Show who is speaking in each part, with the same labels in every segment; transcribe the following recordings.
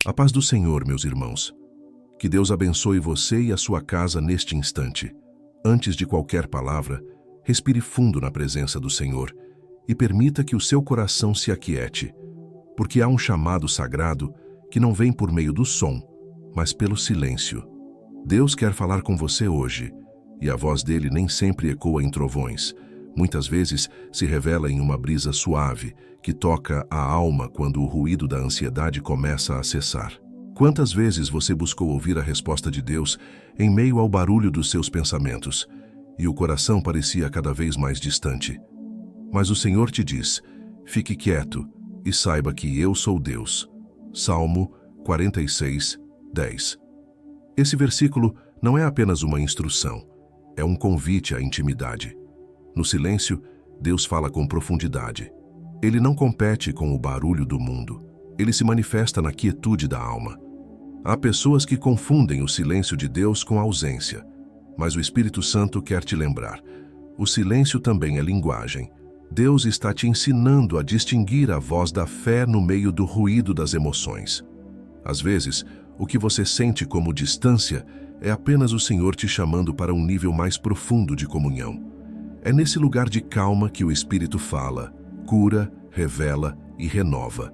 Speaker 1: A paz do Senhor, meus irmãos. Que Deus abençoe você e a sua casa neste instante. Antes de qualquer palavra, respire fundo na presença do Senhor e permita que o seu coração se aquiete, porque há um chamado sagrado que não vem por meio do som, mas pelo silêncio. Deus quer falar com você hoje, e a voz dele nem sempre ecoa em trovões. Muitas vezes se revela em uma brisa suave que toca a alma quando o ruído da ansiedade começa a cessar. Quantas vezes você buscou ouvir a resposta de Deus em meio ao barulho dos seus pensamentos, e o coração parecia cada vez mais distante? Mas o Senhor te diz: fique quieto e saiba que eu sou Deus. Salmo 46, 10. Esse versículo não é apenas uma instrução, é um convite à intimidade. No silêncio, Deus fala com profundidade. Ele não compete com o barulho do mundo. Ele se manifesta na quietude da alma. Há pessoas que confundem o silêncio de Deus com a ausência, mas o Espírito Santo quer te lembrar: o silêncio também é linguagem. Deus está te ensinando a distinguir a voz da fé no meio do ruído das emoções. Às vezes, o que você sente como distância é apenas o Senhor te chamando para um nível mais profundo de comunhão. É nesse lugar de calma que o Espírito fala, cura, revela e renova.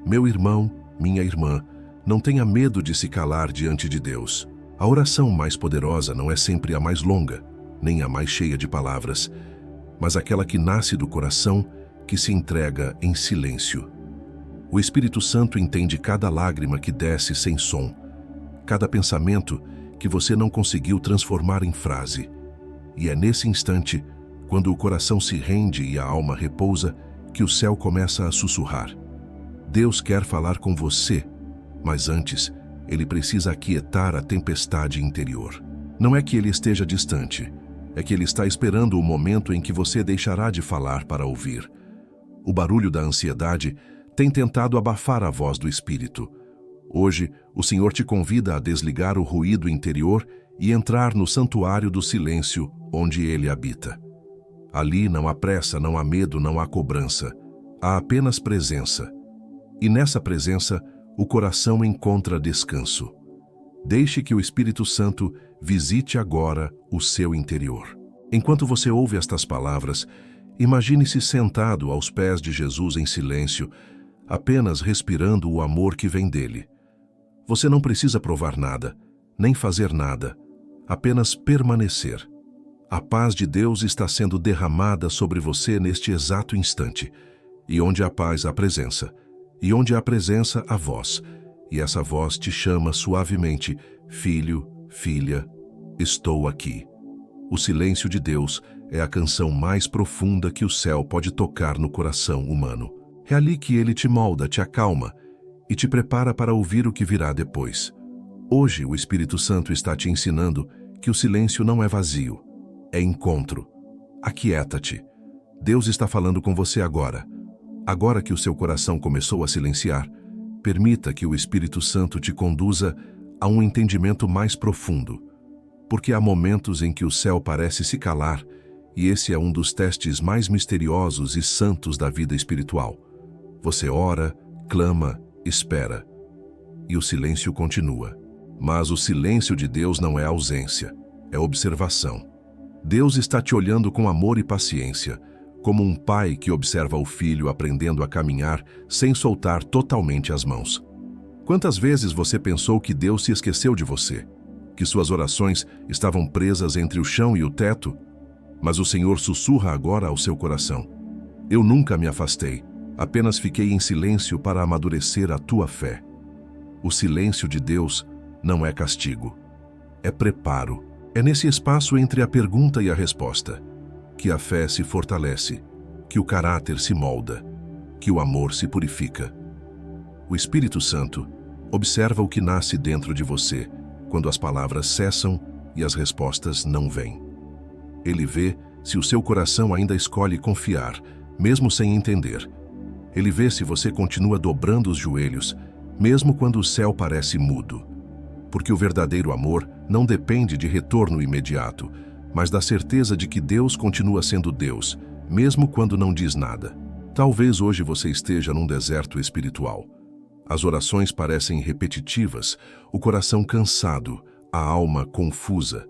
Speaker 1: Meu irmão, minha irmã, não tenha medo de se calar diante de Deus. A oração mais poderosa não é sempre a mais longa, nem a mais cheia de palavras, mas aquela que nasce do coração, que se entrega em silêncio. O Espírito Santo entende cada lágrima que desce sem som, cada pensamento que você não conseguiu transformar em frase. E é nesse instante, quando o coração se rende e a alma repousa, que o céu começa a sussurrar. Deus quer falar com você, mas antes, ele precisa aquietar a tempestade interior. Não é que ele esteja distante, é que ele está esperando o momento em que você deixará de falar para ouvir. O barulho da ansiedade tem tentado abafar a voz do Espírito. Hoje, o Senhor te convida a desligar o ruído interior e entrar no santuário do silêncio onde ele habita. Ali não há pressa, não há medo, não há cobrança. Há apenas presença. E nessa presença, o coração encontra descanso. Deixe que o Espírito Santo visite agora o seu interior. Enquanto você ouve estas palavras, imagine-se sentado aos pés de Jesus em silêncio, apenas respirando o amor que vem dele. Você não precisa provar nada, nem fazer nada, apenas permanecer. A paz de Deus está sendo derramada sobre você neste exato instante. E onde há paz, há presença. E onde há presença, há voz. E essa voz te chama suavemente: filho, filha, estou aqui. O silêncio de Deus é a canção mais profunda que o céu pode tocar no coração humano. É ali que ele te molda, te acalma e te prepara para ouvir o que virá depois. Hoje, o Espírito Santo está te ensinando que o silêncio não é vazio, é encontro. Aquieta-te. Deus está falando com você agora. Agora que o seu coração começou a silenciar, permita que o Espírito Santo te conduza a um entendimento mais profundo. Porque há momentos em que o céu parece se calar, e esse é um dos testes mais misteriosos e santos da vida espiritual. Você ora, clama, espera, e o silêncio continua. Mas o silêncio de Deus não é ausência, é observação. Deus está te olhando com amor e paciência, como um pai que observa o filho aprendendo a caminhar sem soltar totalmente as mãos. Quantas vezes você pensou que Deus se esqueceu de você, que suas orações estavam presas entre o chão e o teto? Mas o Senhor sussurra agora ao seu coração: eu nunca me afastei, apenas fiquei em silêncio para amadurecer a tua fé. O silêncio de Deus não é castigo, é preparo. É nesse espaço entre a pergunta e a resposta que a fé se fortalece, que o caráter se molda, que o amor se purifica. O Espírito Santo observa o que nasce dentro de você quando as palavras cessam e as respostas não vêm. Ele vê se o seu coração ainda escolhe confiar, mesmo sem entender. Ele vê se você continua dobrando os joelhos, mesmo quando o céu parece mudo. Porque o verdadeiro amor não depende de retorno imediato, mas da certeza de que Deus continua sendo Deus, mesmo quando não diz nada. Talvez hoje você esteja num deserto espiritual. As orações parecem repetitivas, o coração cansado, a alma confusa.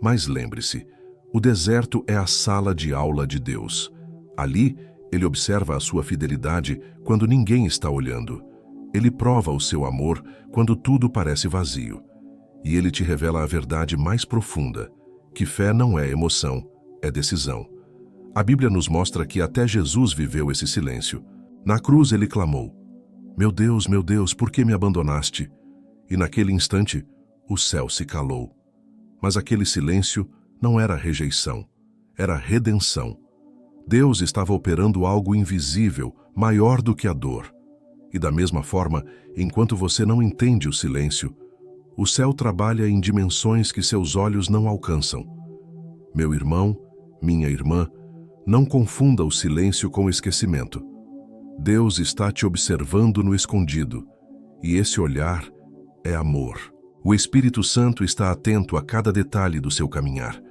Speaker 1: Mas lembre-se, o deserto é a sala de aula de Deus. Ali, Ele observa a sua fidelidade quando ninguém está olhando. Ele prova o seu amor quando tudo parece vazio. E Ele te revela a verdade mais profunda, que fé não é emoção, é decisão. A Bíblia nos mostra que até Jesus viveu esse silêncio. Na cruz Ele clamou: meu Deus, por que me abandonaste? E naquele instante, o céu se calou. Mas aquele silêncio não era rejeição, era redenção. Deus estava operando algo invisível, maior do que a dor. E da mesma forma, enquanto você não entende o silêncio, o céu trabalha em dimensões que seus olhos não alcançam. Meu irmão, minha irmã, não confunda o silêncio com o esquecimento. Deus está te observando no escondido, e esse olhar é amor. O Espírito Santo está atento a cada detalhe do seu caminhar,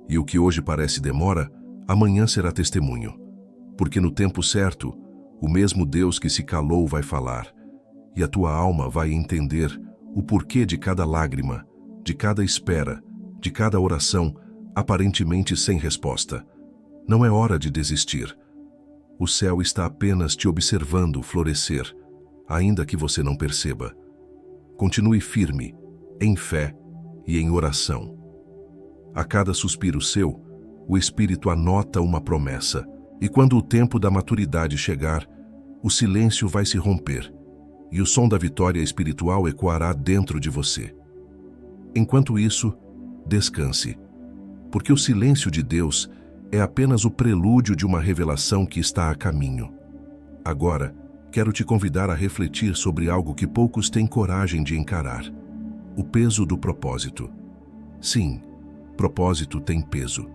Speaker 1: e o que hoje parece demora, amanhã será testemunho. Porque no tempo certo, o mesmo Deus que se calou vai falar, e a tua alma vai entender o porquê de cada lágrima, de cada espera, de cada oração, aparentemente sem resposta. Não é hora de desistir. O céu está apenas te observando florescer, ainda que você não perceba. Continue firme, em fé e em oração. A cada suspiro seu, o Espírito anota uma promessa, e quando o tempo da maturidade chegar, o silêncio vai se romper, e o som da vitória espiritual ecoará dentro de você. Enquanto isso, descanse, porque o silêncio de Deus é apenas o prelúdio de uma revelação que está a caminho. Agora, quero te convidar a refletir sobre algo que poucos têm coragem de encarar: o peso do propósito. Sim, propósito tem peso.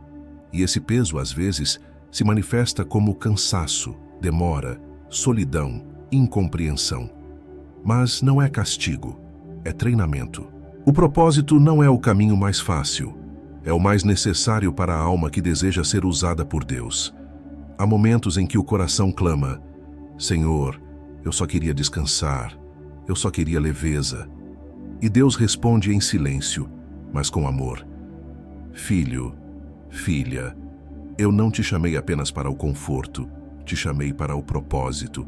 Speaker 1: E esse peso, às vezes, se manifesta como cansaço, demora, solidão, incompreensão. Mas não é castigo, é treinamento. O propósito não é o caminho mais fácil, é o mais necessário para a alma que deseja ser usada por Deus. Há momentos em que o coração clama: Senhor, eu só queria descansar, eu só queria leveza. E Deus responde em silêncio, mas com amor: Filho, filha, eu não te chamei apenas para o conforto, te chamei para o propósito.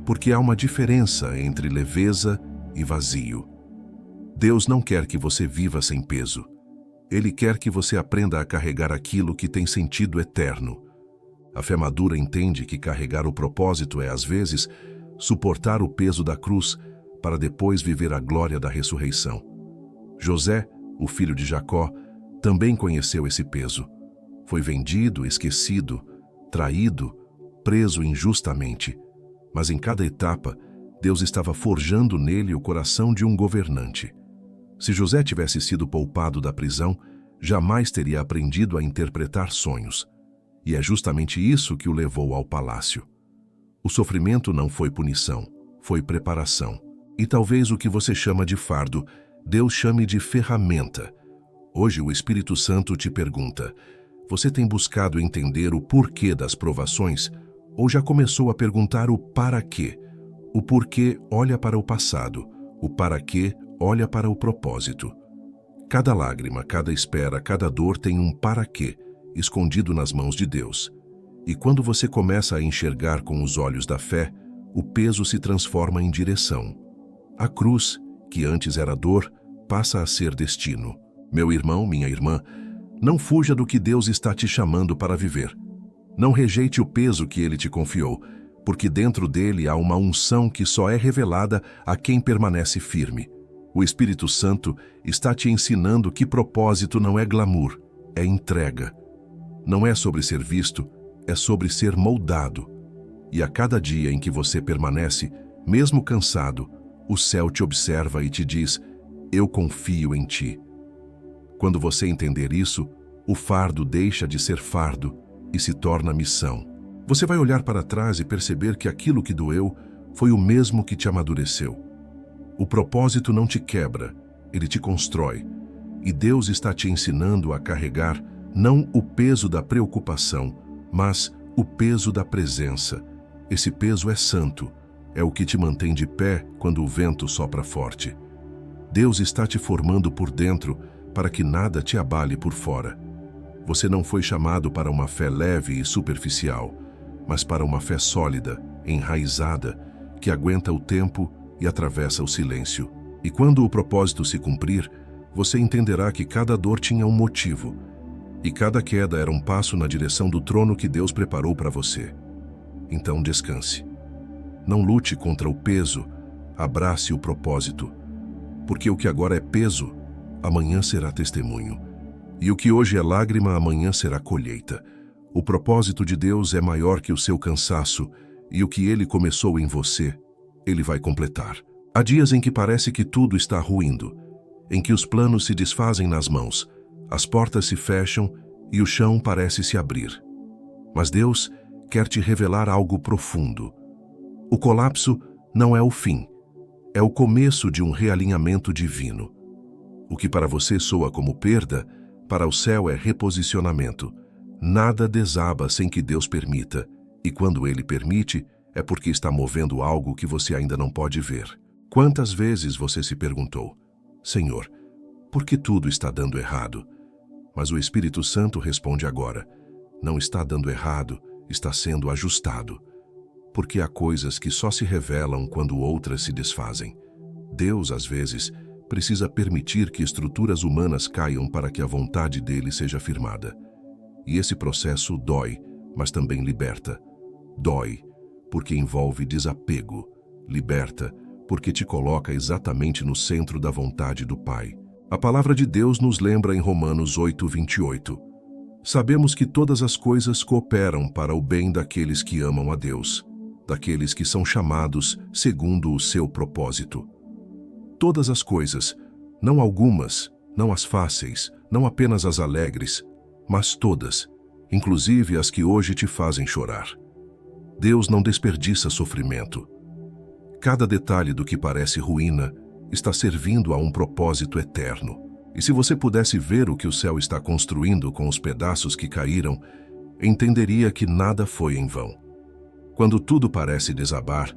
Speaker 1: Porque há uma diferença entre leveza e vazio. Deus não quer que você viva sem peso. Ele quer que você aprenda a carregar aquilo que tem sentido eterno. A fé madura entende que carregar o propósito é, às vezes, suportar o peso da cruz para depois viver a glória da ressurreição. José, o filho de Jacó, também conheceu esse peso. Foi vendido, esquecido, traído, preso injustamente. Mas em cada etapa, Deus estava forjando nele o coração de um governante. Se José tivesse sido poupado da prisão, jamais teria aprendido a interpretar sonhos. E é justamente isso que o levou ao palácio. O sofrimento não foi punição, foi preparação. E talvez o que você chama de fardo, Deus chame de ferramenta. Hoje o Espírito Santo te pergunta: você tem buscado entender o porquê das provações ou já começou a perguntar o para quê? O porquê olha para o passado, o para quê olha para o propósito. Cada lágrima, cada espera, cada dor tem um para quê escondido nas mãos de Deus. E quando você começa a enxergar com os olhos da fé, o peso se transforma em direção. A cruz, que antes era dor, passa a ser destino. Meu irmão, minha irmã, não fuja do que Deus está te chamando para viver. Não rejeite o peso que Ele te confiou, porque dentro dele há uma unção que só é revelada a quem permanece firme. O Espírito Santo está te ensinando que propósito não é glamour, é entrega. Não é sobre ser visto, é sobre ser moldado. E a cada dia em que você permanece, mesmo cansado, o céu te observa e te diz: eu confio em ti. Quando você entender isso, o fardo deixa de ser fardo e se torna missão. Você vai olhar para trás e perceber que aquilo que doeu foi o mesmo que te amadureceu. O propósito não te quebra, ele te constrói. E Deus está te ensinando a carregar não o peso da preocupação, mas o peso da presença. Esse peso é santo, É o que te mantém de pé quando o vento sopra forte. Deus está te formando por dentro para que nada te abale por fora. Você não foi chamado para uma fé leve e superficial, mas para uma fé sólida, enraizada, que aguenta o tempo e atravessa o silêncio. E quando o propósito se cumprir, você entenderá que cada dor tinha um motivo, e cada queda era um passo na direção do trono que Deus preparou para você. Então descanse. Não lute contra o peso, abrace o propósito, porque o que agora é peso, amanhã será testemunho. E o que hoje é lágrima, amanhã será colheita. O propósito de Deus é maior que o seu cansaço, e o que Ele começou em você, Ele vai completar. Há dias em que parece que tudo está ruindo, em que os planos se desfazem nas mãos, as portas se fecham e o chão parece se abrir. Mas Deus quer te revelar algo profundo. O colapso não é o fim, é o começo de um realinhamento divino. O que para você soa como perda, para o céu é reposicionamento. Nada desaba sem que Deus permita, e quando Ele permite, é porque está movendo algo que você ainda não pode ver. Quantas vezes você se perguntou: Senhor, por que tudo está dando errado? Mas o Espírito Santo responde agora: não está dando errado, está sendo ajustado. Porque há coisas que só se revelam quando outras se desfazem. Deus, às vezes, precisa permitir que estruturas humanas caiam para que a vontade dele seja firmada. E esse processo dói, mas também liberta. Dói, porque envolve desapego. Liberta, porque te coloca exatamente no centro da vontade do Pai. A palavra de Deus nos lembra em Romanos 8:28. Sabemos que todas as coisas cooperam para o bem daqueles que amam a Deus, daqueles que são chamados segundo o seu propósito. Todas as coisas, não algumas, não as fáceis, não apenas as alegres, mas todas, inclusive as que hoje te fazem chorar. Deus não desperdiça sofrimento. Cada detalhe do que parece ruína está servindo a um propósito eterno. E se você pudesse ver o que o céu está construindo com os pedaços que caíram, entenderia que nada foi em vão. Quando tudo parece desabar,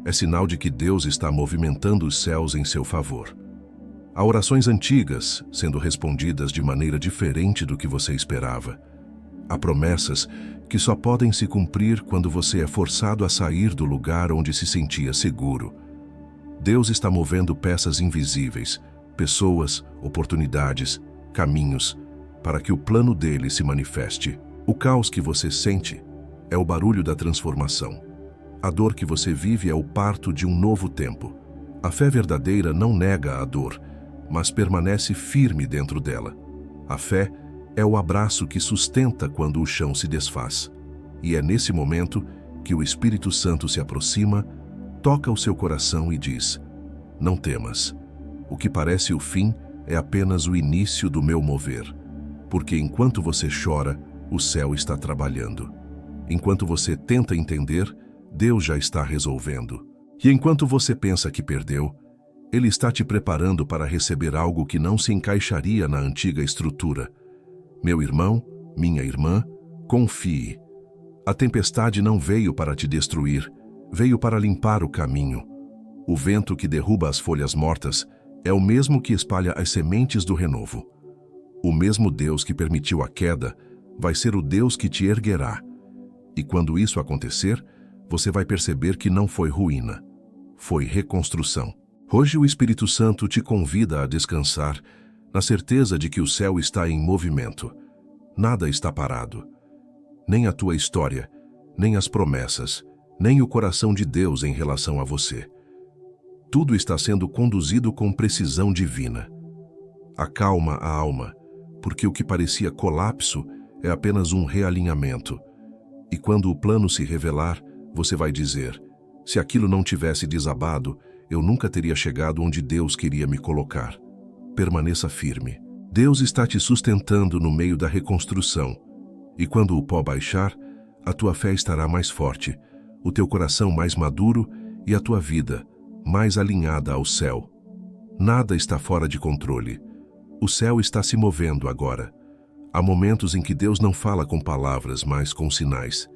Speaker 1: é sinal de que Deus está movimentando os céus em seu favor. Há orações antigas sendo respondidas de maneira diferente do que você esperava. Há promessas que só podem se cumprir quando você é forçado a sair do lugar onde se sentia seguro. Deus está movendo peças invisíveis, pessoas, oportunidades, caminhos, para que o plano dele se manifeste. O caos que você sente é o barulho da transformação. A dor que você vive é o parto de um novo tempo. A fé verdadeira não nega a dor, mas permanece firme dentro dela. A fé é o abraço que sustenta quando o chão se desfaz. E é nesse momento que o Espírito Santo se aproxima, toca o seu coração e diz: não temas. O que parece o fim é apenas o início do meu mover. Porque enquanto você chora, o céu está trabalhando. Enquanto você tenta entender, Deus já está resolvendo. E enquanto você pensa que perdeu, Ele está te preparando para receber algo que não se encaixaria na antiga estrutura. Meu irmão, minha irmã, confie. A tempestade não veio para te destruir, veio para limpar o caminho. O vento que derruba as folhas mortas é o mesmo que espalha as sementes do renovo. O mesmo Deus que permitiu a queda vai ser o Deus que te erguerá. E quando isso acontecer, você vai perceber que não foi ruína, foi reconstrução. Hoje o Espírito Santo te convida a descansar, na certeza de que o céu está em movimento. Nada está parado. Nem a tua história, nem as promessas, nem o coração de Deus em relação a você. Tudo está sendo conduzido com precisão divina. Acalma a alma, porque o que parecia colapso é apenas um realinhamento. E quando o plano se revelar, você vai dizer: se aquilo não tivesse desabado, eu nunca teria chegado onde Deus queria me colocar. Permaneça firme. Deus está te sustentando no meio da reconstrução. E quando o pó baixar, a tua fé estará mais forte, o teu coração mais maduro e a tua vida mais alinhada ao céu. Nada está fora de controle. O céu está se movendo agora. Há momentos em que Deus não fala com palavras, mas com sinais.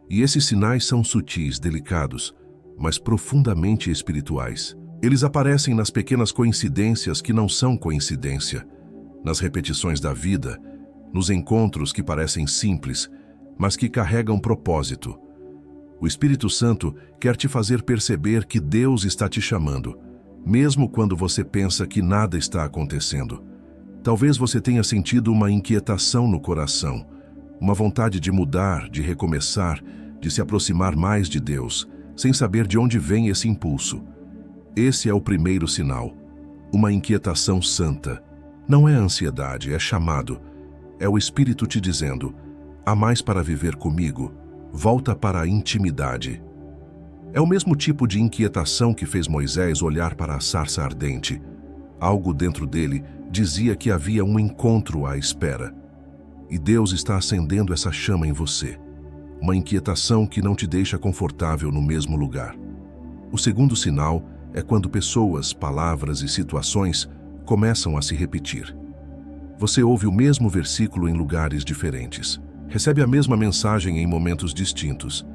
Speaker 1: E esses sinais são sutis, delicados, mas profundamente espirituais. Eles aparecem nas pequenas coincidências que não são coincidência, nas repetições da vida, nos encontros que parecem simples, mas que carregam propósito. O Espírito Santo quer te fazer perceber que Deus está te chamando, mesmo quando você pensa que nada está acontecendo. Talvez você tenha sentido uma inquietação no coração, uma vontade de mudar, de recomeçar, de se aproximar mais de Deus, sem saber de onde vem esse impulso. Esse é o primeiro sinal, uma inquietação santa. Não é ansiedade, é chamado. É o Espírito te dizendo: há mais para viver comigo, volta para a intimidade. É o mesmo tipo de inquietação que fez Moisés olhar para a sarça ardente. Algo dentro dele dizia que havia um encontro à espera. E Deus está acendendo essa chama em você. Uma inquietação que não te deixa confortável no mesmo lugar. O segundo sinal é quando pessoas, palavras e situações começam a se repetir. Você ouve o mesmo versículo em lugares diferentes. Recebe a mesma mensagem em momentos distintos.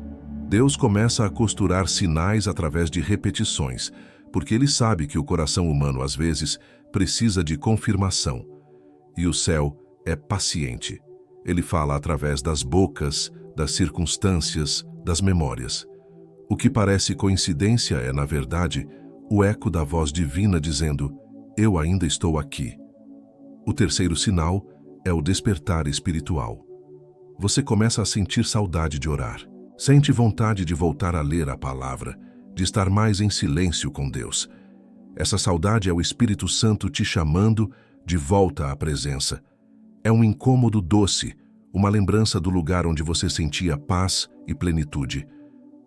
Speaker 1: Deus começa a costurar sinais através de repetições, porque Ele sabe que o coração humano, às vezes, precisa de confirmação. E o céu é paciente. Ele fala através das bocas, das circunstâncias, das memórias. O que parece coincidência é, na verdade, o eco da voz divina dizendo: eu ainda estou aqui. O terceiro sinal é o despertar espiritual. Você começa a sentir saudade de orar. Sente vontade de voltar a ler a palavra, de estar mais em silêncio com Deus. Essa saudade é o Espírito Santo te chamando de volta à presença. É um incômodo doce, uma lembrança do lugar onde você sentia paz e plenitude.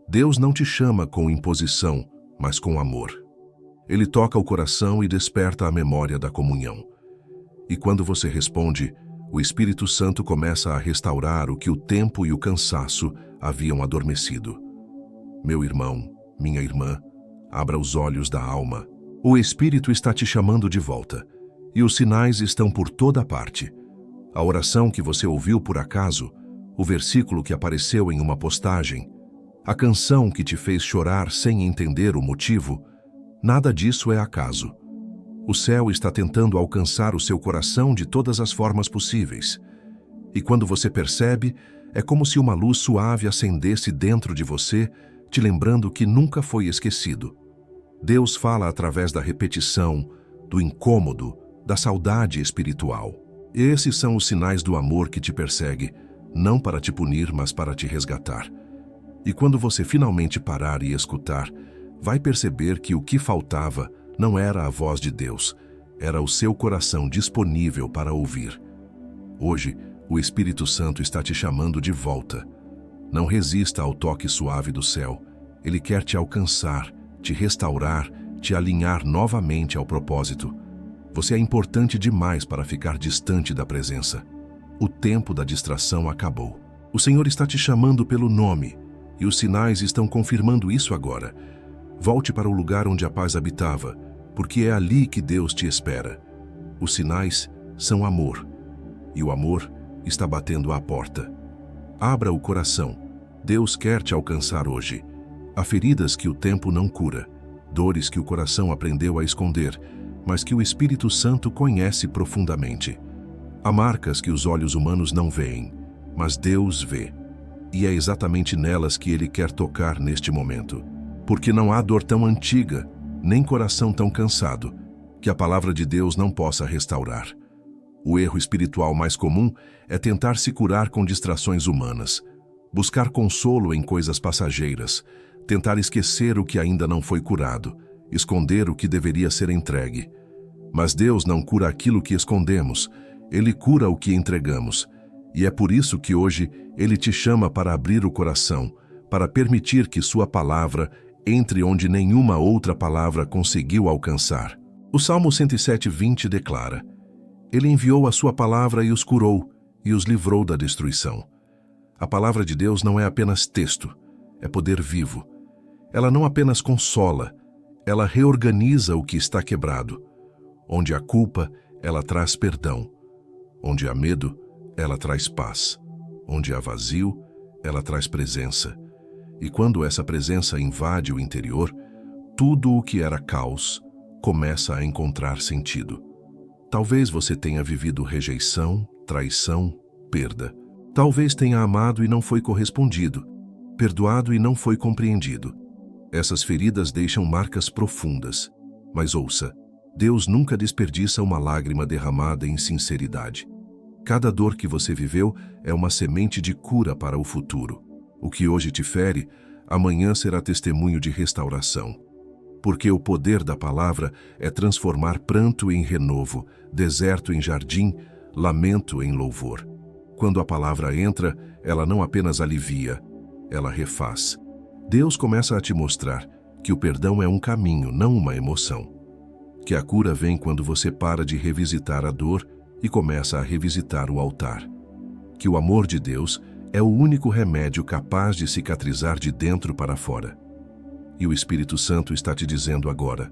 Speaker 1: Deus não te chama com imposição, mas com amor. Ele toca o coração e desperta a memória da comunhão. E quando você responde, o Espírito Santo começa a restaurar o que o tempo e o cansaço haviam adormecido. Meu irmão, minha irmã, abra os olhos da alma. O Espírito está te chamando de volta, e os sinais estão por toda parte. A oração que você ouviu por acaso, o versículo que apareceu em uma postagem, a canção que te fez chorar sem entender o motivo, nada disso é acaso. O céu está tentando alcançar o seu coração de todas as formas possíveis. E quando você percebe, é como se uma luz suave acendesse dentro de você, te lembrando que nunca foi esquecido. Deus fala através da repetição, do incômodo, da saudade espiritual. Esses são os sinais do amor que te persegue, não para te punir, mas para te resgatar. E quando você finalmente parar e escutar, vai perceber que o que faltava não era a voz de Deus, era o seu coração disponível para ouvir. Hoje, o Espírito Santo está te chamando de volta. Não resista ao toque suave do céu. Ele quer te alcançar, te restaurar, te alinhar novamente ao propósito. Você é importante demais para ficar distante da presença. O tempo da distração acabou. O Senhor está te chamando pelo nome, e os sinais estão confirmando isso agora. Volte para o lugar onde a paz habitava, porque é ali que Deus te espera. Os sinais são amor, e o amor está batendo à porta. Abra o coração. Deus quer te alcançar hoje. Há feridas que o tempo não cura, dores que o coração aprendeu a esconder, mas que o Espírito Santo conhece profundamente. Há marcas que os olhos humanos não veem, mas Deus vê. E é exatamente nelas que Ele quer tocar neste momento. Porque não há dor tão antiga, nem coração tão cansado, que a palavra de Deus não possa restaurar. O erro espiritual mais comum é tentar se curar com distrações humanas, buscar consolo em coisas passageiras, tentar esquecer o que ainda não foi curado, esconder o que deveria ser entregue. Mas Deus não cura aquilo que escondemos, Ele cura o que entregamos. E é por isso que hoje Ele te chama para abrir o coração, para permitir que sua palavra entre onde nenhuma outra palavra conseguiu alcançar. O Salmo 107:20 declara: Ele enviou a sua palavra e os curou, e os livrou da destruição. A palavra de Deus não é apenas texto, é poder vivo. Ela não apenas consola, ela reorganiza o que está quebrado. Onde há culpa, ela traz perdão. Onde há medo, ela traz paz. Onde há vazio, ela traz presença. E quando essa presença invade o interior, tudo o que era caos começa a encontrar sentido. Talvez você tenha vivido rejeição, traição, perda. Talvez tenha amado e não foi correspondido, perdoado e não foi compreendido. Essas feridas deixam marcas profundas. Mas ouça, Deus nunca desperdiça uma lágrima derramada em sinceridade. Cada dor que você viveu é uma semente de cura para o futuro. O que hoje te fere, amanhã será testemunho de restauração. Porque o poder da palavra é transformar pranto em renovo, deserto em jardim, lamento em louvor. Quando a palavra entra, ela não apenas alivia, ela refaz. Deus começa a te mostrar que o perdão é um caminho, não uma emoção. Que a cura vem quando você para de revisitar a dor e começa a revisitar o altar. Que o amor de Deus é o único remédio capaz de cicatrizar de dentro para fora. E o Espírito Santo está te dizendo agora: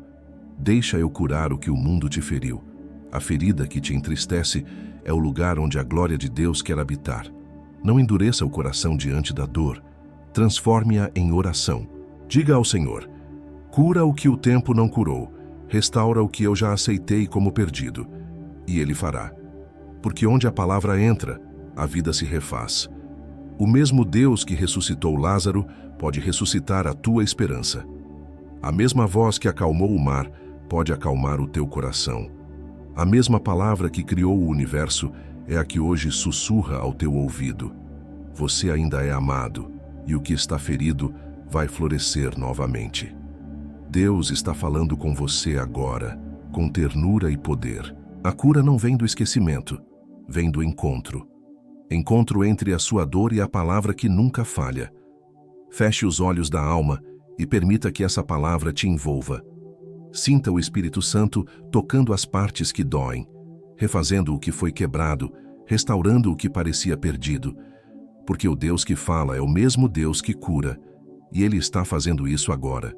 Speaker 1: deixa eu curar o que o mundo te feriu. A ferida que te entristece é o lugar onde a glória de Deus quer habitar. Não endureça o coração diante da dor. Transforme-a em oração. Diga ao Senhor: cura o que o tempo não curou. Restaura o que eu já aceitei como perdido. E Ele fará. Porque onde a palavra entra, a vida se refaz. O mesmo Deus que ressuscitou Lázaro pode ressuscitar a tua esperança. A mesma voz que acalmou o mar pode acalmar o teu coração. A mesma palavra que criou o universo é a que hoje sussurra ao teu ouvido. Você ainda é amado, e o que está ferido vai florescer novamente. Deus está falando com você agora, com ternura e poder. A cura não vem do esquecimento, vem do encontro. Encontro entre a sua dor e a palavra que nunca falha. Feche os olhos da alma e permita que essa palavra te envolva. Sinta o Espírito Santo tocando as partes que doem, refazendo o que foi quebrado, restaurando o que parecia perdido. Porque o Deus que fala é o mesmo Deus que cura, e Ele está fazendo isso agora.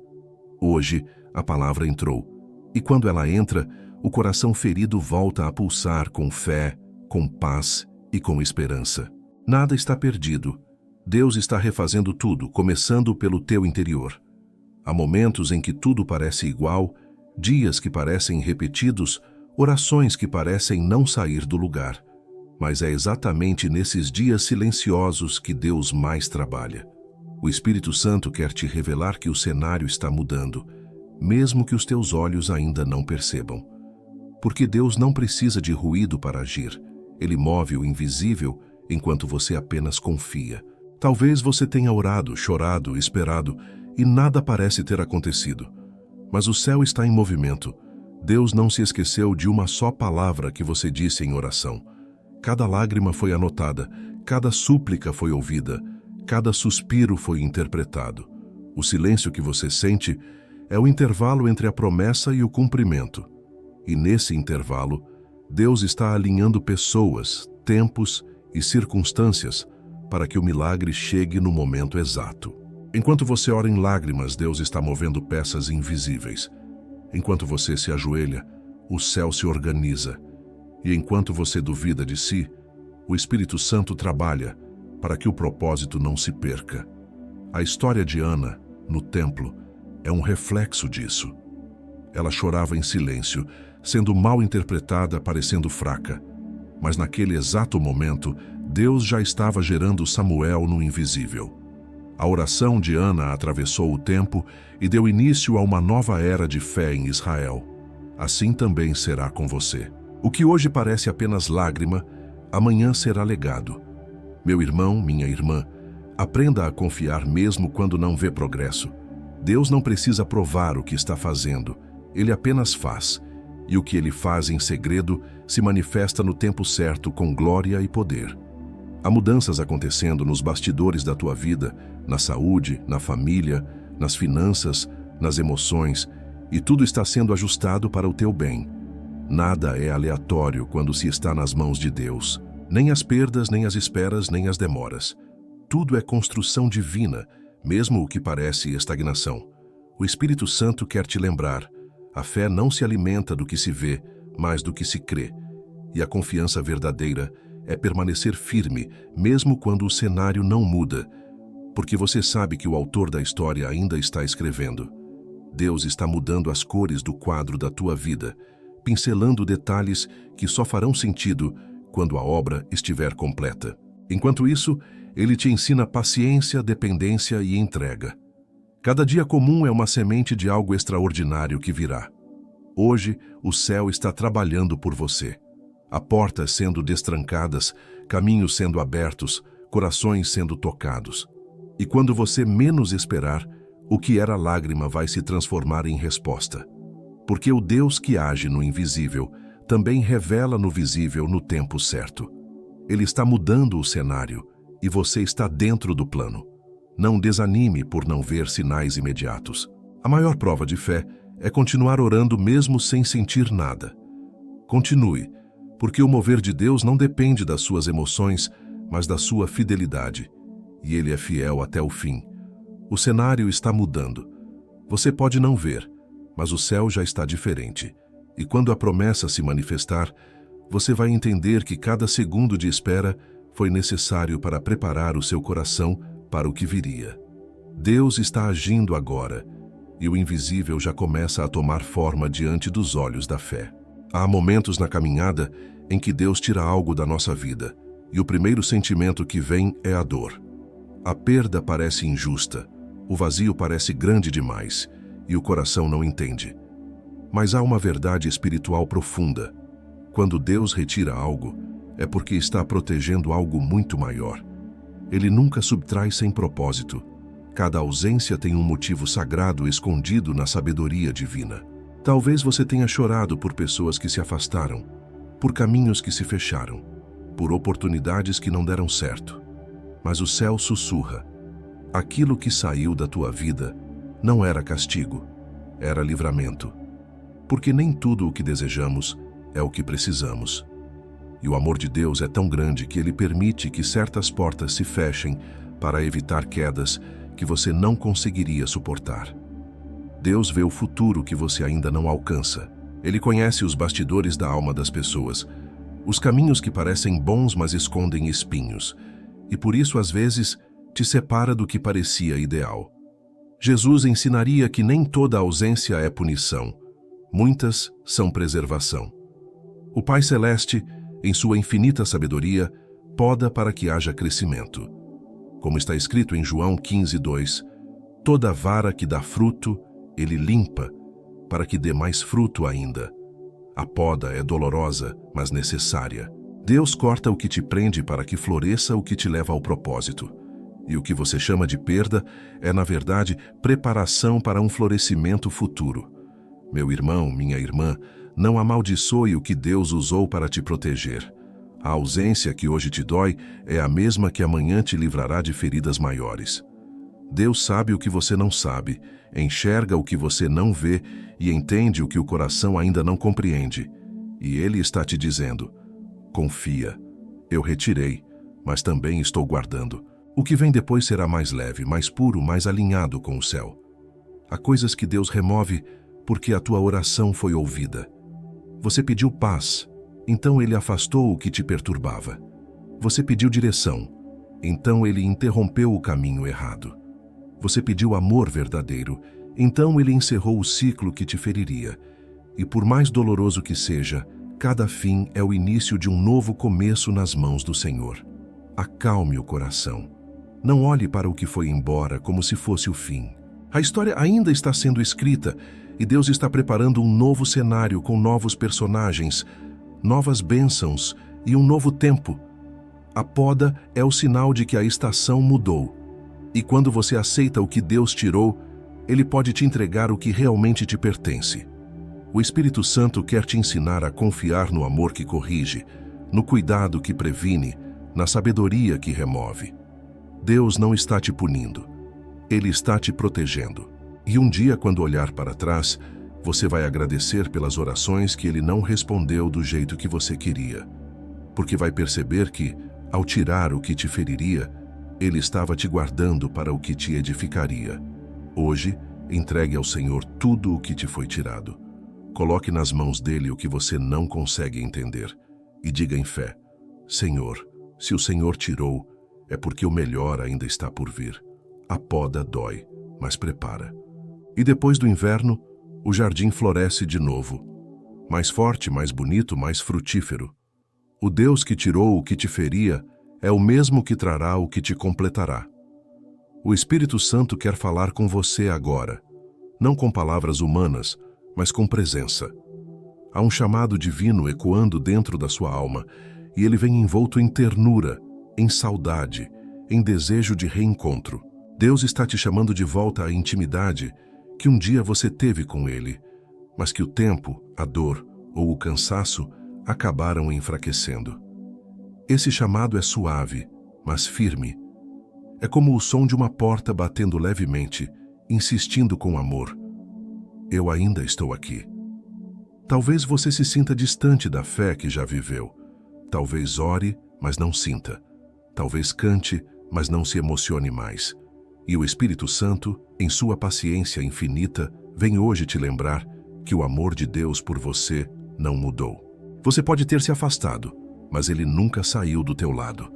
Speaker 1: Hoje, a palavra entrou, e quando ela entra, o coração ferido volta a pulsar com fé, com paz e com esperança. Nada está perdido. Deus está refazendo tudo, começando pelo teu interior. Há momentos em que tudo parece igual, dias que parecem repetidos, orações que parecem não sair do lugar. Mas é exatamente nesses dias silenciosos que Deus mais trabalha. O Espírito Santo quer te revelar que o cenário está mudando, mesmo que os teus olhos ainda não percebam. Porque Deus não precisa de ruído para agir. Ele move o invisível enquanto você apenas confia. Talvez você tenha orado, chorado, esperado e nada parece ter acontecido. Mas o céu está em movimento. Deus não se esqueceu de uma só palavra que você disse em oração. Cada lágrima foi anotada, cada súplica foi ouvida, cada suspiro foi interpretado. O silêncio que você sente é o intervalo entre a promessa e o cumprimento. E nesse intervalo, Deus está alinhando pessoas, tempos e circunstâncias para que o milagre chegue no momento exato. Enquanto você ora em lágrimas, Deus está movendo peças invisíveis. Enquanto você se ajoelha, o céu se organiza. E enquanto você duvida de si, o Espírito Santo trabalha para que o propósito não se perca. A história de Ana, no templo, é um reflexo disso. Ela chorava em silêncio, sendo mal interpretada, parecendo fraca. Mas naquele exato momento, Deus já estava gerando Samuel no invisível. A oração de Ana atravessou o tempo e deu início a uma nova era de fé em Israel. Assim também será com você. O que hoje parece apenas lágrima, amanhã será legado. Meu irmão, minha irmã, aprenda a confiar mesmo quando não vê progresso. Deus não precisa provar o que está fazendo, Ele apenas faz. E o que Ele faz em segredo se manifesta no tempo certo com glória e poder. Há mudanças acontecendo nos bastidores da tua vida, na saúde, na família, nas finanças, nas emoções, e tudo está sendo ajustado para o teu bem. Nada é aleatório quando se está nas mãos de Deus. Nem as perdas, nem as esperas, nem as demoras. Tudo é construção divina, mesmo o que parece estagnação. O Espírito Santo quer te lembrar: a fé não se alimenta do que se vê, mas do que se crê. E a confiança verdadeira é permanecer firme, mesmo quando o cenário não muda. porque você sabe que o autor da história ainda está escrevendo. Deus está mudando as cores do quadro da tua vida, pincelando detalhes que só farão sentido quando a obra estiver completa. Enquanto isso, Ele te ensina paciência, dependência e entrega. Cada dia comum é uma semente de algo extraordinário que virá. Hoje, o céu está trabalhando por você. Há portas sendo destrancadas, caminhos sendo abertos, corações sendo tocados. E quando você menos esperar, o que era lágrima vai se transformar em resposta. Porque o Deus que age no invisível também revela no visível no tempo certo. Ele está mudando o cenário e você está dentro do plano. Não desanime por não ver sinais imediatos. A maior prova de fé é continuar orando mesmo sem sentir nada. Continue, porque o mover de Deus não depende das suas emoções, mas da sua fidelidade. E Ele é fiel até o fim. O cenário está mudando. Você pode não ver, mas o céu já está diferente. E quando a promessa se manifestar, você vai entender que cada segundo de espera foi necessário para preparar o seu coração para o que viria. Deus está agindo agora, e o invisível já começa a tomar forma diante dos olhos da fé. Há momentos na caminhada em que Deus tira algo da nossa vida, e o primeiro sentimento que vem é a dor. A perda parece injusta, o vazio parece grande demais, e o coração não entende. Mas há uma verdade espiritual profunda. Quando Deus retira algo, é porque está protegendo algo muito maior. Ele nunca subtrai sem propósito. Cada ausência tem um motivo sagrado escondido na sabedoria divina. Talvez você tenha chorado por pessoas que se afastaram, por caminhos que se fecharam, por oportunidades que não deram certo. Mas o céu sussurra: aquilo que saiu da tua vida não era castigo, era livramento. Porque nem tudo o que desejamos é o que precisamos. E o amor de Deus é tão grande que Ele permite que certas portas se fechem para evitar quedas que você não conseguiria suportar. Deus vê o futuro que você ainda não alcança. Ele conhece os bastidores da alma das pessoas, os caminhos que parecem bons, mas escondem espinhos, e por isso, às vezes, te separa do que parecia ideal. Jesus ensinaria que nem toda ausência é punição, muitas são preservação. O Pai Celeste, em sua infinita sabedoria, poda para que haja crescimento. Como está escrito em João 15:2, toda vara que dá fruto, Ele limpa, para que dê mais fruto ainda. A poda é dolorosa, mas necessária. Deus corta o que te prende para que floresça o que te leva ao propósito. E o que você chama de perda é, na verdade, preparação para um florescimento futuro. Meu irmão, minha irmã, não amaldiçoe o que Deus usou para te proteger. A ausência que hoje te dói é a mesma que amanhã te livrará de feridas maiores. Deus sabe o que você não sabe, enxerga o que você não vê e entende o que o coração ainda não compreende. E Ele está te dizendo: confia, eu retirei, mas também estou guardando. O que vem depois será mais leve, mais puro, mais alinhado com o céu. Há coisas que Deus remove porque a tua oração foi ouvida. Você pediu paz, então Ele afastou o que te perturbava. Você pediu direção, então Ele interrompeu o caminho errado. Você pediu amor verdadeiro, então Ele encerrou o ciclo que te feriria. E por mais doloroso que seja, cada fim é o início de um novo começo nas mãos do Senhor. Acalme o coração. Não olhe para o que foi embora como se fosse o fim. A história ainda está sendo escrita e Deus está preparando um novo cenário com novos personagens, novas bênçãos e um novo tempo. A poda é o sinal de que a estação mudou. E quando você aceita o que Deus tirou, Ele pode te entregar o que realmente te pertence. O Espírito Santo quer te ensinar a confiar no amor que corrige, no cuidado que previne, na sabedoria que remove. Deus não está te punindo. Ele está te protegendo. E um dia, quando olhar para trás, você vai agradecer pelas orações que Ele não respondeu do jeito que você queria. Porque vai perceber que, ao tirar o que te feriria, Ele estava te guardando para o que te edificaria. Hoje, entregue ao Senhor tudo o que te foi tirado. Coloque nas mãos dele o que você não consegue entender e diga em fé: Senhor, se o Senhor tirou, é porque o melhor ainda está por vir. A poda dói, mas prepara. E depois do inverno, o jardim floresce de novo. Mais forte, mais bonito, mais frutífero. O Deus que tirou o que te feria é o mesmo que trará o que te completará. O Espírito Santo quer falar com você agora, não com palavras humanas, mas com presença. Há um chamado divino ecoando dentro da sua alma, e ele vem envolto em ternura, em saudade, em desejo de reencontro. Deus está te chamando de volta à intimidade que um dia você teve com ele, mas que o tempo, a dor ou o cansaço acabaram enfraquecendo. Esse chamado é suave, mas firme. É como o som de uma porta batendo levemente, insistindo com amor. Eu ainda estou aqui. Talvez você se sinta distante da fé que já viveu. Talvez ore, mas não sinta. Talvez cante, mas não se emocione mais. E o Espírito Santo, em sua paciência infinita, vem hoje te lembrar que o amor de Deus por você não mudou. Você pode ter se afastado, mas ele nunca saiu do teu lado.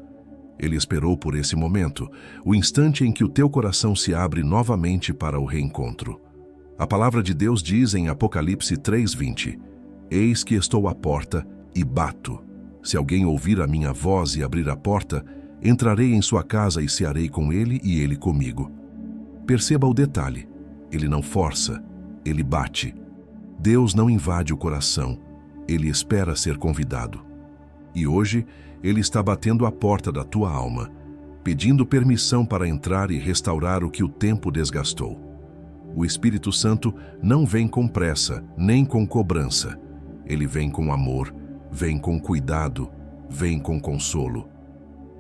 Speaker 1: Ele esperou por esse momento, o instante em que o teu coração se abre novamente para o reencontro. A palavra de Deus diz em Apocalipse 3:20: Eis que estou à porta e bato. Se alguém ouvir a minha voz e abrir a porta, entrarei em sua casa e cearei com ele e ele comigo. Perceba o detalhe. Ele não força, ele bate. Deus não invade o coração, ele espera ser convidado. E hoje, ele está batendo a porta da tua alma, pedindo permissão para entrar e restaurar o que o tempo desgastou. O Espírito Santo não vem com pressa, nem com cobrança. Ele vem com amor, vem com cuidado, vem com consolo.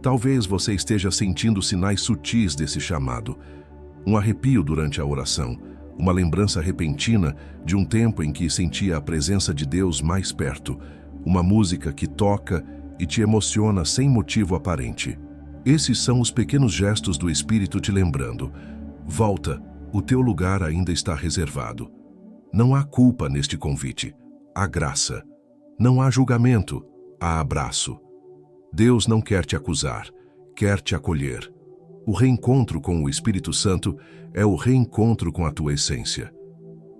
Speaker 1: Talvez você esteja sentindo sinais sutis desse chamado. Um arrepio durante a oração, uma lembrança repentina de um tempo em que sentia a presença de Deus mais perto, uma música que toca e te emociona sem motivo aparente. Esses são os pequenos gestos do Espírito te lembrando: volta, o teu lugar ainda está reservado. Não há culpa neste convite, há graça. Não há julgamento, há abraço. Deus não quer te acusar, quer te acolher. O reencontro com o Espírito Santo é o reencontro com a tua essência.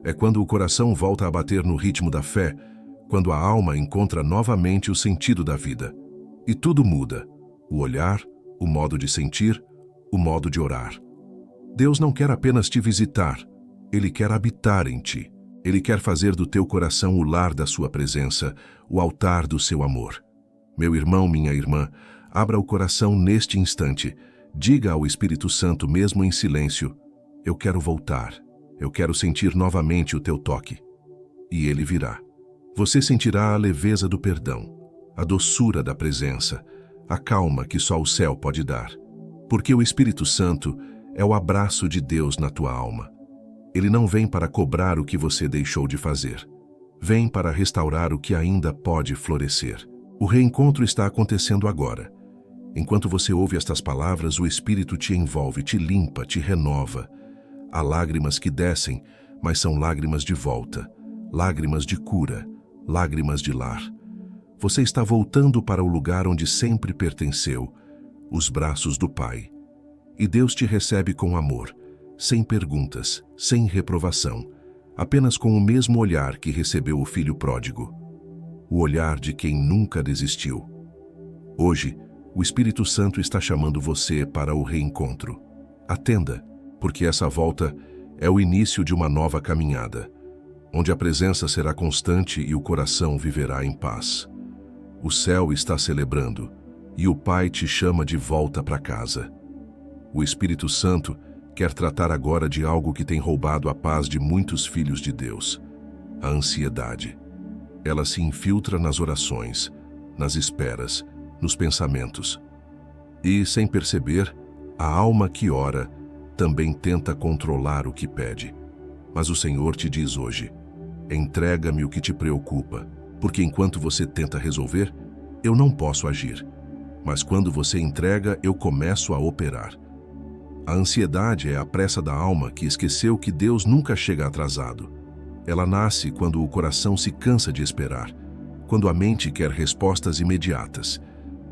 Speaker 1: É quando o coração volta a bater no ritmo da fé, quando a alma encontra novamente o sentido da vida. E tudo muda: o olhar, o modo de sentir, o modo de orar. Deus não quer apenas te visitar, Ele quer habitar em ti. Ele quer fazer do teu coração o lar da sua presença, o altar do seu amor. Meu irmão, minha irmã, abra o coração neste instante. Diga ao Espírito Santo, mesmo em silêncio: eu quero voltar, eu quero sentir novamente o teu toque. E ele virá. Você sentirá a leveza do perdão, a doçura da presença, a calma que só o céu pode dar. Porque o Espírito Santo é o abraço de Deus na tua alma. Ele não vem para cobrar o que você deixou de fazer. Vem para restaurar o que ainda pode florescer. O reencontro está acontecendo agora. Enquanto você ouve estas palavras, o Espírito te envolve, te limpa, te renova. Há lágrimas que descem, mas são lágrimas de volta, lágrimas de cura, lágrimas de lar. Você está voltando para o lugar onde sempre pertenceu, os braços do Pai. E Deus te recebe com amor, sem perguntas, sem reprovação, apenas com o mesmo olhar que recebeu o filho pródigo. O olhar de quem nunca desistiu. Hoje, o Espírito Santo está chamando você para o reencontro. Atenda, porque essa volta é o início de uma nova caminhada, onde a presença será constante e o coração viverá em paz. O céu está celebrando e o Pai te chama de volta para casa. O Espírito Santo quer tratar agora de algo que tem roubado a paz de muitos filhos de Deus: a ansiedade. Ela se infiltra nas orações, nas esperas, nos pensamentos. E, sem perceber, a alma que ora também tenta controlar o que pede. Mas o Senhor te diz hoje: entrega-me o que te preocupa, porque enquanto você tenta resolver, eu não posso agir. Mas quando você entrega, eu começo a operar. A ansiedade é a pressa da alma que esqueceu que Deus nunca chega atrasado. Ela nasce quando o coração se cansa de esperar, quando a mente quer respostas imediatas.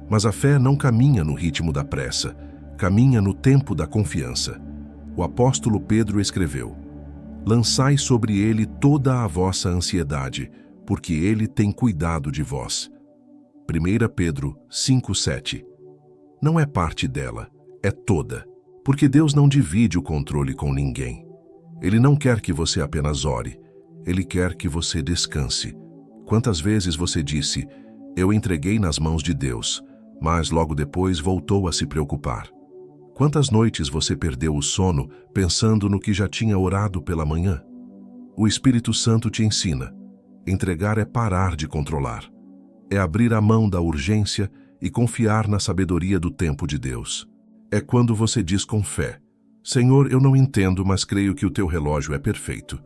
Speaker 1: Mas a fé não caminha no ritmo da pressa, caminha no tempo da confiança. O apóstolo Pedro escreveu: lançai sobre ele toda a vossa ansiedade, porque ele tem cuidado de vós. 1 Pedro 5:7. Não é parte dela, é toda. Porque Deus não divide o controle com ninguém. Ele não quer que você apenas ore, Ele quer que você descanse. Quantas vezes você disse: eu entreguei nas mãos de Deus, mas logo depois voltou a se preocupar? Quantas noites você perdeu o sono pensando no que já tinha orado pela manhã? O Espírito Santo te ensina: entregar é parar de controlar. É abrir a mão da urgência e confiar na sabedoria do tempo de Deus. É quando você diz com fé: Senhor, eu não entendo, mas creio que o teu relógio é perfeito.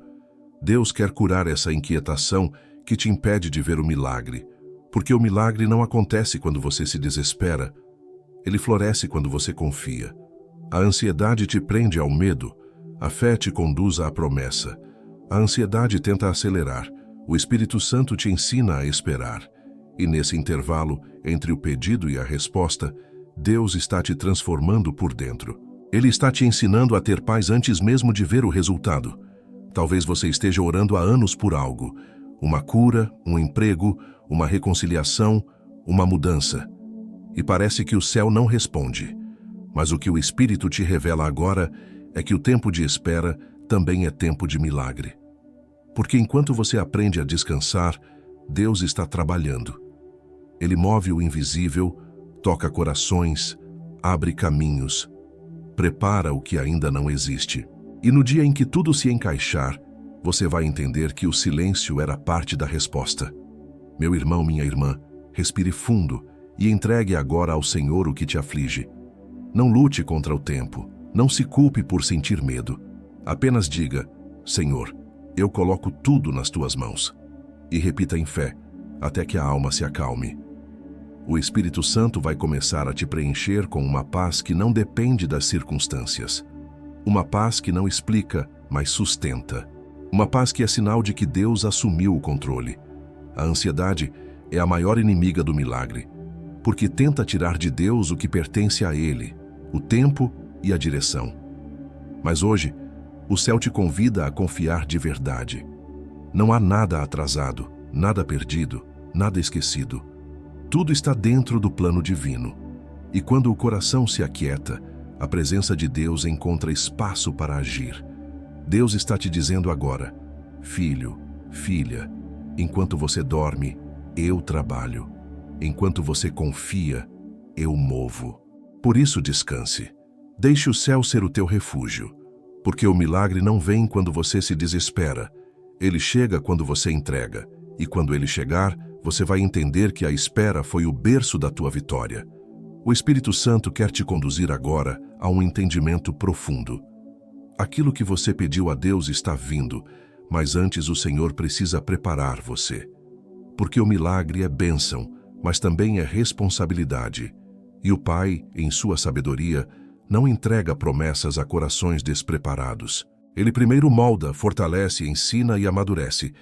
Speaker 1: Deus quer curar essa inquietação que te impede de ver o milagre, porque o milagre não acontece quando você se desespera. Ele floresce quando você confia. A ansiedade te prende ao medo, a fé te conduz à promessa. A ansiedade tenta acelerar, o Espírito Santo te ensina a esperar. E nesse intervalo, entre o pedido e a resposta, Deus está te transformando por dentro. Ele está te ensinando a ter paz antes mesmo de ver o resultado. Talvez você esteja orando há anos por algo: uma cura, um emprego, uma reconciliação, uma mudança. E parece que o céu não responde. Mas o que o Espírito te revela agora é que o tempo de espera também é tempo de milagre. Porque enquanto você aprende a descansar, Deus está trabalhando. Ele move o invisível, toca corações, abre caminhos, prepara o que ainda não existe. E no dia em que tudo se encaixar, você vai entender que o silêncio era parte da resposta. Meu irmão, minha irmã, respire fundo e entregue agora ao Senhor o que te aflige. Não lute contra o tempo, não se culpe por sentir medo. Apenas diga: Senhor, eu coloco tudo nas tuas mãos. E repita em fé, até que a alma se acalme. O Espírito Santo vai começar a te preencher com uma paz que não depende das circunstâncias. Uma paz que não explica, mas sustenta. Uma paz que é sinal de que Deus assumiu o controle. A ansiedade é a maior inimiga do milagre, porque tenta tirar de Deus o que pertence a Ele, o tempo e a direção. Mas hoje, o céu te convida a confiar de verdade. Não há nada atrasado, nada perdido, nada esquecido. Tudo está dentro do plano divino. E quando o coração se aquieta, a presença de Deus encontra espaço para agir. Deus está te dizendo agora: filho, filha, enquanto você dorme, eu trabalho. Enquanto você confia, eu movo. Por isso descanse. Deixe o céu ser o teu refúgio. Porque o milagre não vem quando você se desespera. Ele chega quando você entrega. E quando ele chegar, você vai entender que a espera foi o berço da tua vitória. O Espírito Santo quer te conduzir agora a um entendimento profundo. Aquilo que você pediu a Deus está vindo, mas antes o Senhor precisa preparar você. Porque o milagre é bênção, mas também é responsabilidade. E o Pai, em sua sabedoria, não entrega promessas a corações despreparados. Ele primeiro molda, fortalece, ensina e amadurece.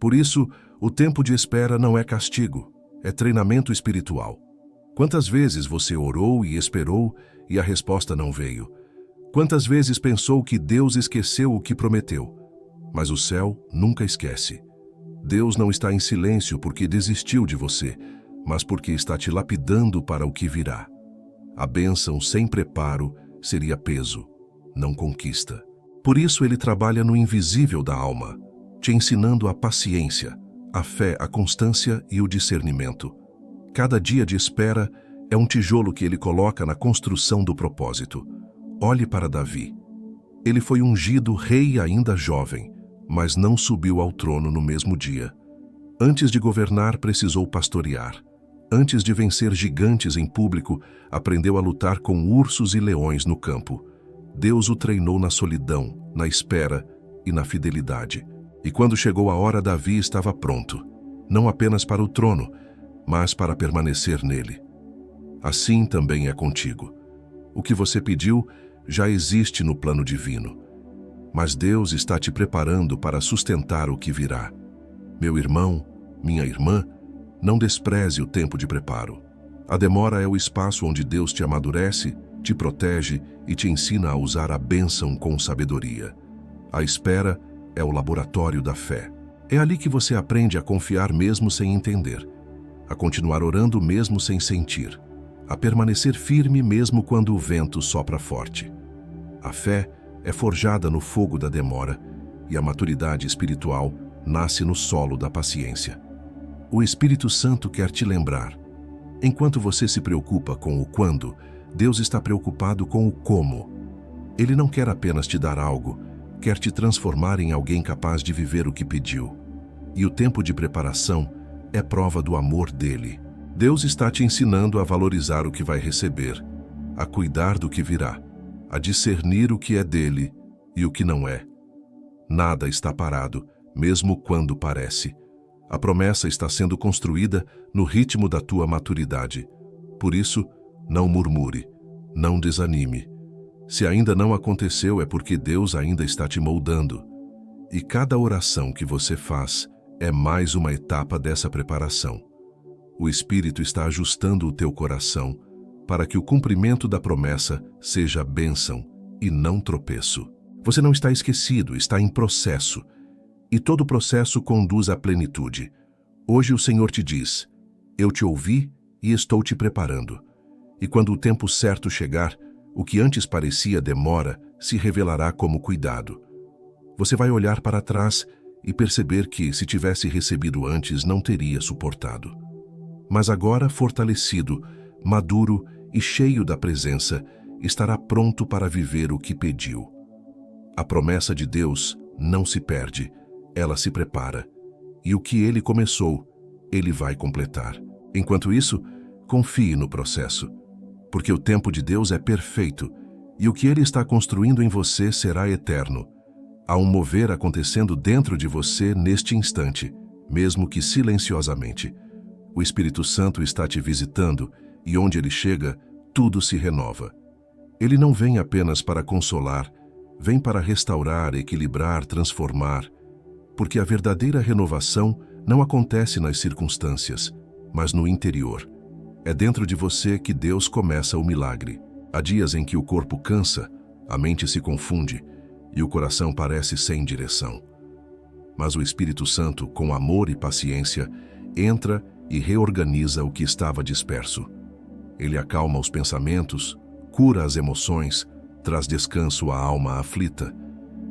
Speaker 1: Por isso, o tempo de espera não é castigo, é treinamento espiritual. Quantas vezes você orou e esperou e a resposta não veio? Quantas vezes pensou que Deus esqueceu o que prometeu? Mas o céu nunca esquece. Deus não está em silêncio porque desistiu de você, mas porque está te lapidando para o que virá. A bênção sem preparo seria peso, não conquista. Por isso ele trabalha no invisível da alma, te ensinando a paciência, a fé, a constância e o discernimento. Cada dia de espera é um tijolo que ele coloca na construção do propósito. Olhe para Davi. Ele foi ungido rei ainda jovem, mas não subiu ao trono no mesmo dia. Antes de governar, precisou pastorear. Antes de vencer gigantes em público, aprendeu a lutar com ursos e leões no campo. Deus o treinou na solidão, na espera e na fidelidade. E quando chegou a hora, Davi estava pronto, não apenas para o trono, mas para permanecer nele. Assim também é contigo. O que você pediu já existe no plano divino, mas Deus está te preparando para sustentar o que virá. Meu irmão, minha irmã, não despreze o tempo de preparo. A demora é o espaço onde Deus te amadurece te protege e te ensina a usar a bênção com sabedoria. A espera é o laboratório da fé. É ali que você aprende a confiar mesmo sem entender, a continuar orando mesmo sem sentir, a permanecer firme mesmo quando o vento sopra forte. A fé é forjada no fogo da demora e a maturidade espiritual nasce no solo da paciência. O Espírito Santo quer te lembrar: enquanto você se preocupa com o quando, Deus está preocupado com o como. Ele não quer apenas te dar algo, quer te transformar em alguém capaz de viver o que pediu. E o tempo de preparação é prova do amor dele. Deus está te ensinando a valorizar o que vai receber, a cuidar do que virá, a discernir o que é dele e o que não é. Nada está parado, mesmo quando parece. A promessa está sendo construída no ritmo da tua maturidade. Por isso, não murmure, não desanime. Se ainda não aconteceu, é porque Deus ainda está te moldando. E cada oração que você faz é mais uma etapa dessa preparação. O Espírito está ajustando o teu coração para que o cumprimento da promessa seja bênção e não tropeço. Você não está esquecido, está em processo. E todo processo conduz à plenitude. Hoje o Senhor te diz: eu te ouvi e estou te preparando. E quando o tempo certo chegar, o que antes parecia demora se revelará como cuidado. Você vai olhar para trás e perceber que, se tivesse recebido antes, não teria suportado. Mas agora, fortalecido, maduro e cheio da presença, estará pronto para viver o que pediu. A promessa de Deus não se perde, ela se prepara. E o que Ele começou, Ele vai completar. Enquanto isso, confie no processo, porque o tempo de Deus é perfeito e o que Ele está construindo em você será eterno. Há um mover acontecendo dentro de você neste instante, mesmo que silenciosamente. O Espírito Santo está te visitando e onde ele chega, tudo se renova. Ele não vem apenas para consolar, vem para restaurar, equilibrar, transformar, porque a verdadeira renovação não acontece nas circunstâncias, mas no interior. É dentro de você que Deus começa o milagre. Há dias em que o corpo cansa, a mente se confunde e o coração parece sem direção. Mas o Espírito Santo, com amor e paciência, entra e reorganiza o que estava disperso. Ele acalma os pensamentos, cura as emoções, traz descanso à alma aflita.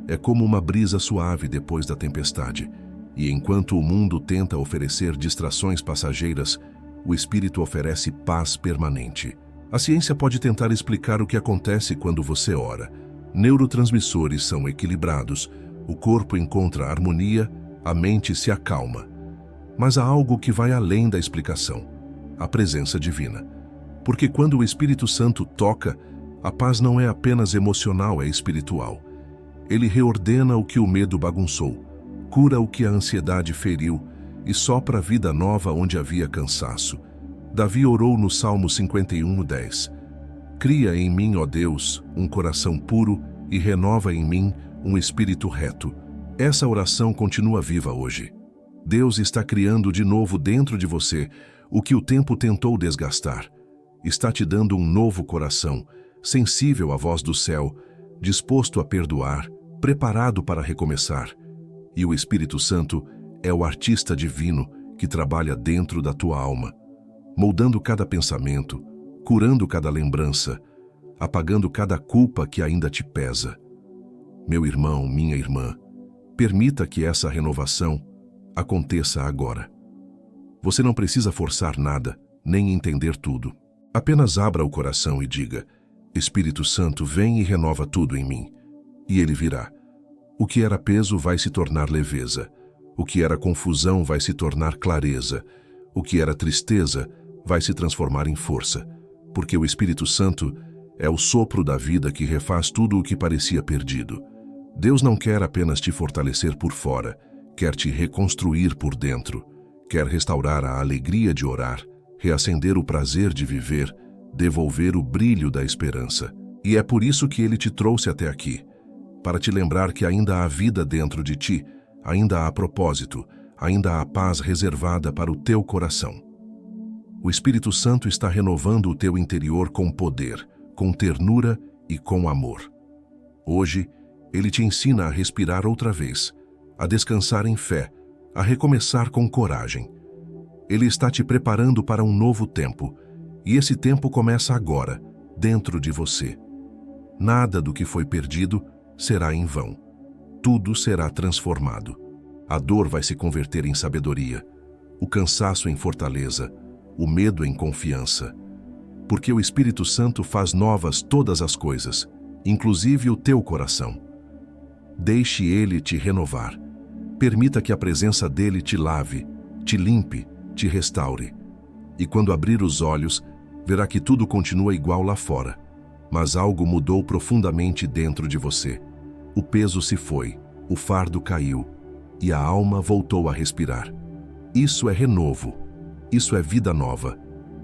Speaker 1: É como uma brisa suave depois da tempestade, e enquanto o mundo tenta oferecer distrações passageiras, o Espírito oferece paz permanente. A ciência pode tentar explicar o que acontece quando você ora. Neurotransmissores são equilibrados, o corpo encontra harmonia, a mente se acalma. Mas há algo que vai além da explicação: a presença divina. Porque quando o Espírito Santo toca, a paz não é apenas emocional, é espiritual. Ele reordena o que o medo bagunçou, cura o que a ansiedade feriu e sopra vida nova onde havia cansaço. Davi orou no Salmo 51:10. Cria em mim, ó Deus, um coração puro e renova em mim um espírito reto. Essa oração continua viva hoje. Deus está criando de novo dentro de você o que o tempo tentou desgastar. Está te dando um novo coração, sensível à voz do céu, disposto a perdoar, preparado para recomeçar. E o Espírito Santo é o artista divino que trabalha dentro da tua alma, moldando cada pensamento, curando cada lembrança, apagando cada culpa que ainda te pesa. Meu irmão, minha irmã, permita que essa renovação aconteça agora. Você não precisa forçar nada, nem entender tudo. Apenas abra o coração e diga: Espírito Santo, vem e renova tudo em mim. E ele virá. O que era peso vai se tornar leveza. O que era confusão vai se tornar clareza. O que era tristeza vai se transformar em força. Porque o Espírito Santo é o sopro da vida que refaz tudo o que parecia perdido. Deus não quer apenas te fortalecer por fora, quer te reconstruir por dentro. Quer restaurar a alegria de orar, reacender o prazer de viver, devolver o brilho da esperança. E é por isso que ele te trouxe até aqui, para te lembrar que ainda há vida dentro de ti, ainda há propósito, ainda há paz reservada para o teu coração. O Espírito Santo está renovando o teu interior com poder, com ternura e com amor. Hoje, Ele te ensina a respirar outra vez, a descansar em fé, a recomeçar com coragem. Ele está te preparando para um novo tempo, e esse tempo começa agora, dentro de você. Nada do que foi perdido será em vão. Tudo será transformado. A dor vai se converter em sabedoria, o cansaço em fortaleza, o medo em confiança. Porque o Espírito Santo faz novas todas as coisas, inclusive o teu coração. Deixe Ele te renovar. Permita que a presença dele te lave, te limpe, te restaure. E quando abrir os olhos, verá que tudo continua igual lá fora. Mas algo mudou profundamente dentro de você. O peso se foi, o fardo caiu, e a alma voltou a respirar. Isso é renovo. Isso é vida nova.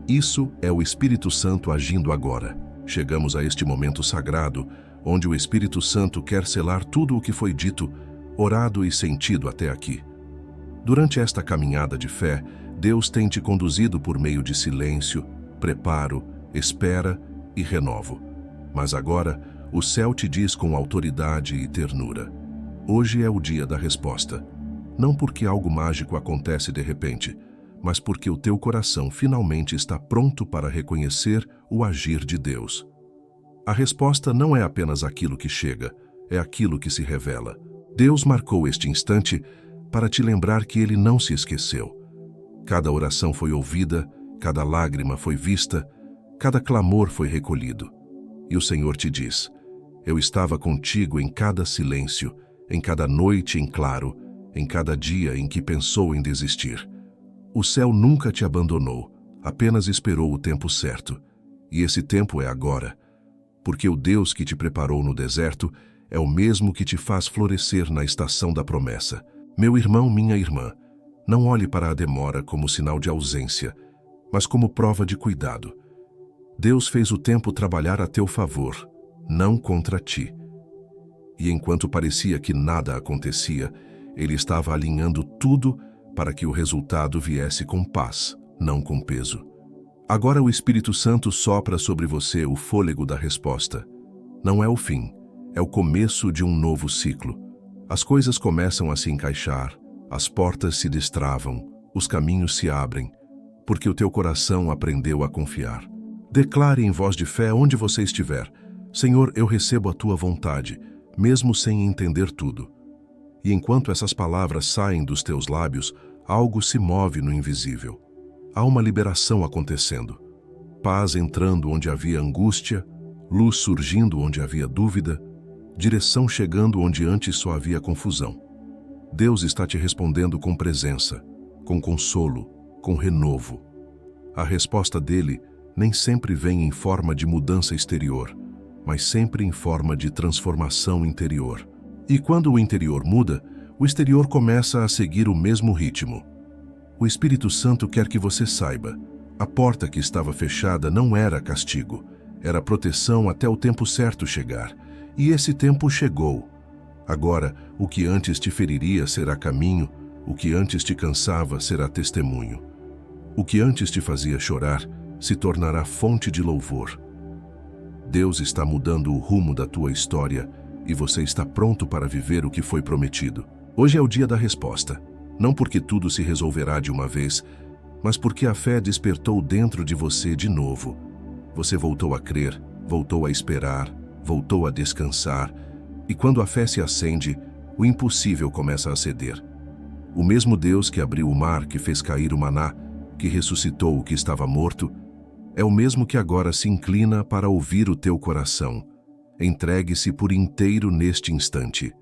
Speaker 1: Isso é o Espírito Santo agindo agora. Chegamos a este momento sagrado, onde o Espírito Santo quer selar tudo o que foi dito, orado e sentido até aqui. Durante esta caminhada de fé, Deus tem te conduzido por meio de silêncio, preparo, espera e renovo. Mas agora, o céu te diz com autoridade e ternura: hoje é o dia da resposta. Não porque algo mágico acontece de repente, mas porque o teu coração finalmente está pronto para reconhecer o agir de Deus. A resposta não é apenas aquilo que chega, é aquilo que se revela. Deus marcou este instante para te lembrar que Ele não se esqueceu. Cada oração foi ouvida, cada lágrima foi vista, cada clamor foi recolhido. E o Senhor te diz: eu estava contigo em cada silêncio, em cada noite em claro, em cada dia em que pensou em desistir. O céu nunca te abandonou, apenas esperou o tempo certo. E esse tempo é agora, porque o Deus que te preparou no deserto é o mesmo que te faz florescer na estação da promessa. Meu irmão, minha irmã, não olhe para a demora como sinal de ausência, mas como prova de cuidado. Deus fez o tempo trabalhar a teu favor, não contra ti. E enquanto parecia que nada acontecia, Ele estava alinhando tudo para que o resultado viesse com paz, não com peso. Agora o Espírito Santo sopra sobre você o fôlego da resposta. Não é o fim, é o começo de um novo ciclo. As coisas começam a se encaixar, as portas se destravam, os caminhos se abrem, porque o teu coração aprendeu a confiar. Declare em voz de fé onde você estiver: Senhor, eu recebo a tua vontade, mesmo sem entender tudo. E enquanto essas palavras saem dos teus lábios, algo se move no invisível. Há uma liberação acontecendo. Paz entrando onde havia angústia, luz surgindo onde havia dúvida, direção chegando onde antes só havia confusão. Deus está te respondendo com presença, com consolo, com renovo. A resposta dele nem sempre vem em forma de mudança exterior, mas sempre em forma de transformação interior. E quando o interior muda, o exterior começa a seguir o mesmo ritmo. O Espírito Santo quer que você saiba: a porta que estava fechada não era castigo, era proteção até o tempo certo chegar. E esse tempo chegou. Agora, o que antes te feriria será caminho, o que antes te cansava será testemunho. O que antes te fazia chorar se tornará fonte de louvor. Deus está mudando o rumo da tua história e você está pronto para viver o que foi prometido. Hoje é o dia da resposta, não porque tudo se resolverá de uma vez, mas porque a fé despertou dentro de você de novo. Você voltou a crer, voltou a esperar, voltou a descansar, e quando a fé se acende, o impossível começa a ceder. O mesmo Deus que abriu o mar, que fez cair o maná, que ressuscitou o que estava morto, é o mesmo que agora se inclina para ouvir o teu coração. Entregue-se por inteiro neste instante.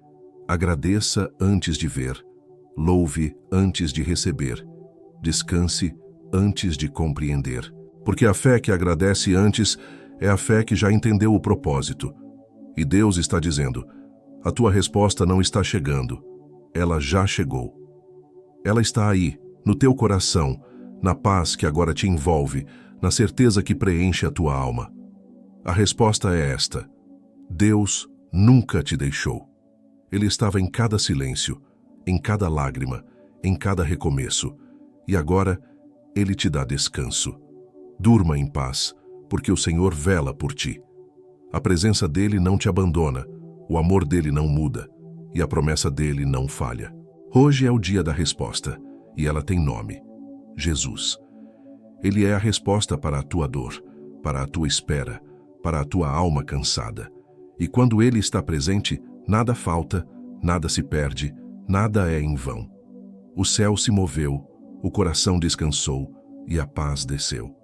Speaker 1: Agradeça antes de ver. Louve antes de receber. Descanse antes de compreender. Porque a fé que agradece antes é a fé que já entendeu o propósito. E Deus está dizendo: a tua resposta não está chegando. Ela já chegou. Ela está aí, no teu coração, na paz que agora te envolve, na certeza que preenche a tua alma. A resposta é esta: Deus nunca te deixou. Ele estava em cada silêncio, em cada lágrima, em cada recomeço. E agora, Ele te dá descanso. Durma em paz, porque o Senhor vela por ti. A presença dele não te abandona, o amor dele não muda e a promessa dele não falha. Hoje é o dia da resposta e ela tem nome: Jesus. Ele é a resposta para a tua dor, para a tua espera, para a tua alma cansada. E quando ele está presente, nada falta, nada se perde, nada é em vão. O céu se moveu, o coração descansou e a paz desceu.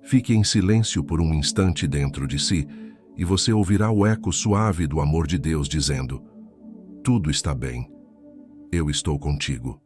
Speaker 1: Fique em silêncio por um instante dentro de si e você ouvirá o eco suave do amor de Deus dizendo: tudo está bem, eu estou contigo.